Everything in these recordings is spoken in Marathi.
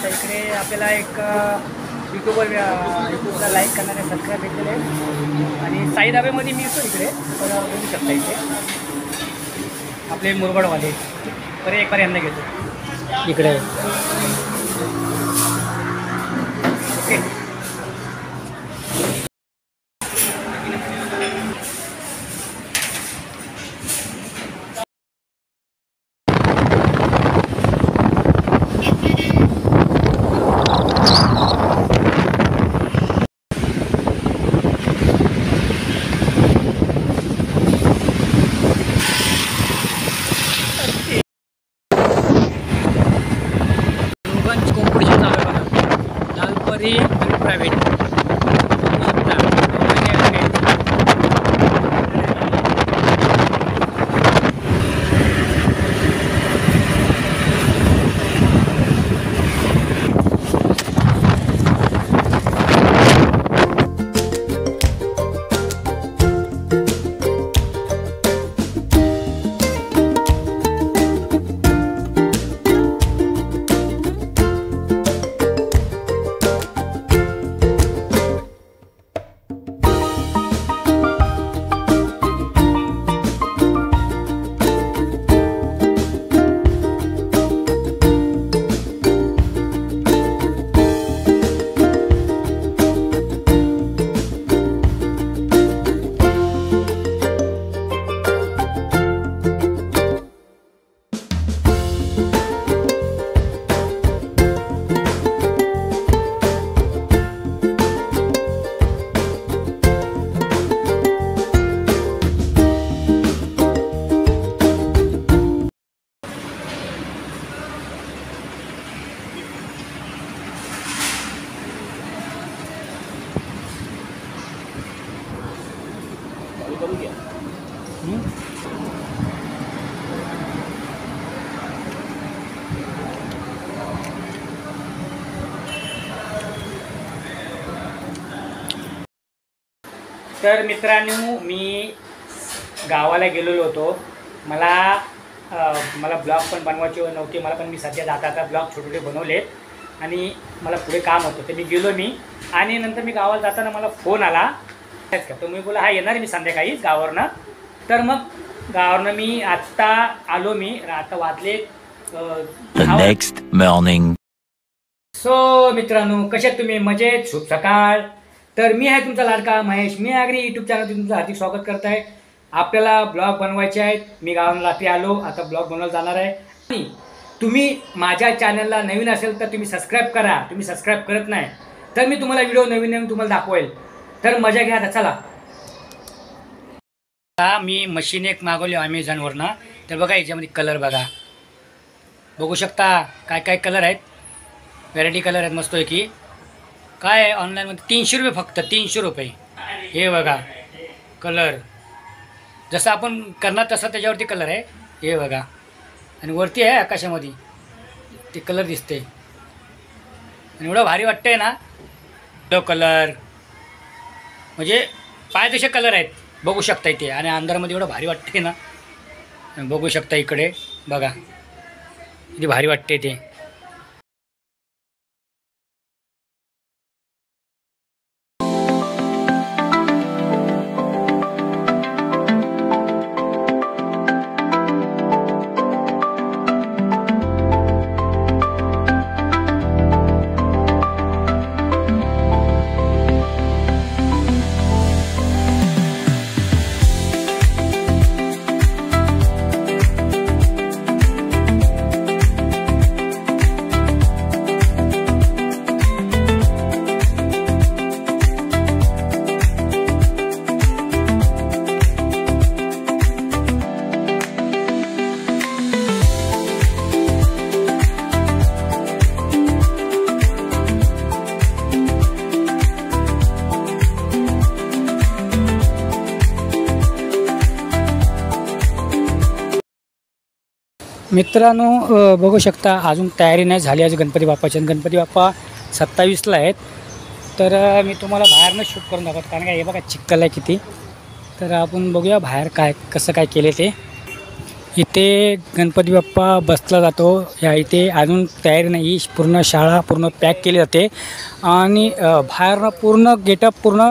शकता इकडे आपल्याला एक यूट्यूबला लाईक करणारे सबस्क्राईब भेटलेले आहेत आणि साई धाब्यामध्ये मी येतो इकडे तर बघू शकता इथे आपले मुरबाडवाले बरे एक बार यांना घेतो इकडे ओके. कॉम्पिटिशन चालू आहे बघा लालपरी आणि प्रायव्हेट तर मित्रांनो मी गावाला गेलेलो होतो. मला ब्लॉग पण बनवायचे नव्हते मला पण मी सध्या जाता ब्लॉग छोटे बनवलेत आणि मला पुढे काम होतं ते मी गेलो आणि नंतर मी गावाला जाताना मला फोन आला तर मी बोला हा येणार मी संध्याकाळी गावावरनं. तर मग गावावरनं मी आत्ता आलो आता वाजले नेक्स्ट मॉर्निंग. सो मित्रांनो कसे तुम्ही मजेत शुभ सकाळ. तर मी आहे तुमचा लाडका महेश मी आगरी यूट्यूब चॅनलवर तुमचं हार्दिक स्वागत करत आहे. आपल्याला ब्लॉग बनवायचे आहेत. मी गावाला रात्री आलो आता ब्लॉग बनवायला जाणार आहे आणि तुम्ही माझ्या चॅनलला नवीन असेल तर तुम्ही सबस्क्राईब करा. तुम्ही सबस्क्राईब करत नाही तर मी तुम्हाला व्हिडिओ नवीन तुम्हाला दाखवेल तर मजा घ्या. आता चला मी मशीन एक मागवली अमेझॉनवरनं. तर बघा याच्यामध्ये कलर बघू शकता काय काय कलर आहेत व्हरायटी कलर आहेत मस्त आहे की काय ऑनलाईनमध्ये 300 रुपये फक्त 300 रुपये. हे बघा कलर जसं आपण करणार तसं त्याच्यावरती कलर आहे हे बघा आणि वरती आहे आकाशामध्ये ते कलर दिसते आणि एवढं भारी वाटतंय ना. तो कलर म्हणजे पाय तसे कलर आहेत बघू शकता इथे आणि अंधारामध्ये एवढं भारी वाटते ना. बघू शकता इकडे बघा किती भारी वाटते ते. मित्रांनो बघू शकता अजून तयारी नाही झाली आज गणपती बाप्पाची. गणपती बाप्पा 27ला आहेत. तर मी तुम्हाला बाहेरनं शूट करून दाखवतो कारण काय हे बघा चिखल आहे किती. तर आपण बघूया बाहेर काय कसं काय केले ते. इथे गणपती बाप्पा बसला जातो. या इथे अजून तयारी नाही, पूर्ण शाळा पूर्ण पॅक केली जाते आणि बाहेरनं पूर्ण गेटअप पूर्ण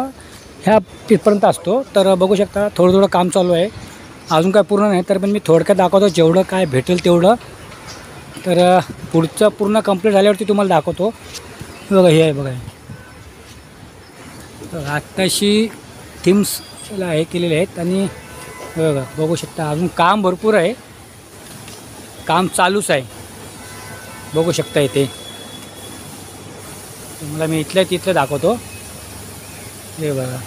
ह्या तिथपर्यंत असतो. तर बघू शकता थोडं थोडं काम चालू आहे, अजून काय पूर्ण नाही. तर पण मी थोडक्यात दाखवतो जेवढं काय भेटेल तेवढं. तर पुढचं पूर्ण कंप्लीट झाल्यावरती तुम्हाला दाखवतो. बघा हे आहे, बघा आत्ताशी थीम्सला हे केलेले आहेत आणि बघा बघू शकता अजून काम भरपूर आहे, काम चालूच आहे. बघू शकता इथे तुम्हाला मी इथल्या तिथलं दाखवतो. हे बघा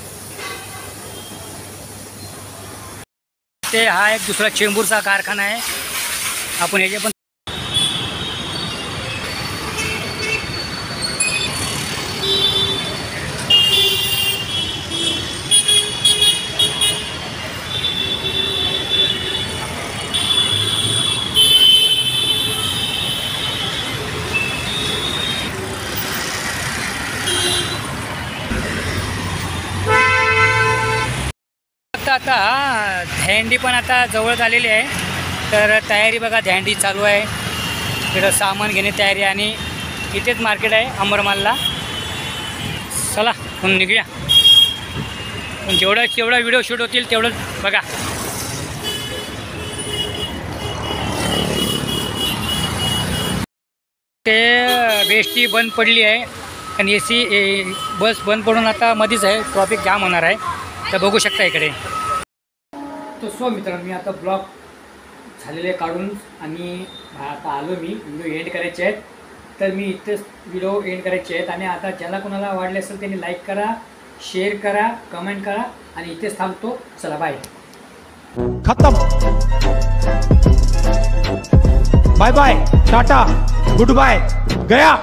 ते हा एक दुसरा चेंबूरचा कारखाना आहे. आपण याचे पण आता दहीहंडी पण आता जवळ झालेली आहे. तर तयारी बघा, दहीहंडी चालू आहे. इकडं सामान घेणे तयारी आणि इथेच मार्केट आहे अंबरमालला. चला पण निघूया. पण जेवढा व्हिडिओ शूट होतील तेवढंच बघा. ते बेस्टी बंद पडली आहे आणि बस बंद पडून आता मध्येच आहे, ट्रॉफिक जाम होणार आहे. तर बघू शकता इकडे. तर सो मित्रांनो, मी आता ब्लॉग झालेले काढून आणि आता आलो, मी व्हिडिओ एंड करायचे आहेत. तर मी इथेच व्हिडिओ एंड करायचे आहेत आणि आता ज्याला कोणाला आवडले असेल त्यांनी लाईक करा, शेअर करा, कमेंट करा आणि इथेच थांबतो. चला बाय. खत्म. Bye bye, tata, goodbye, गया.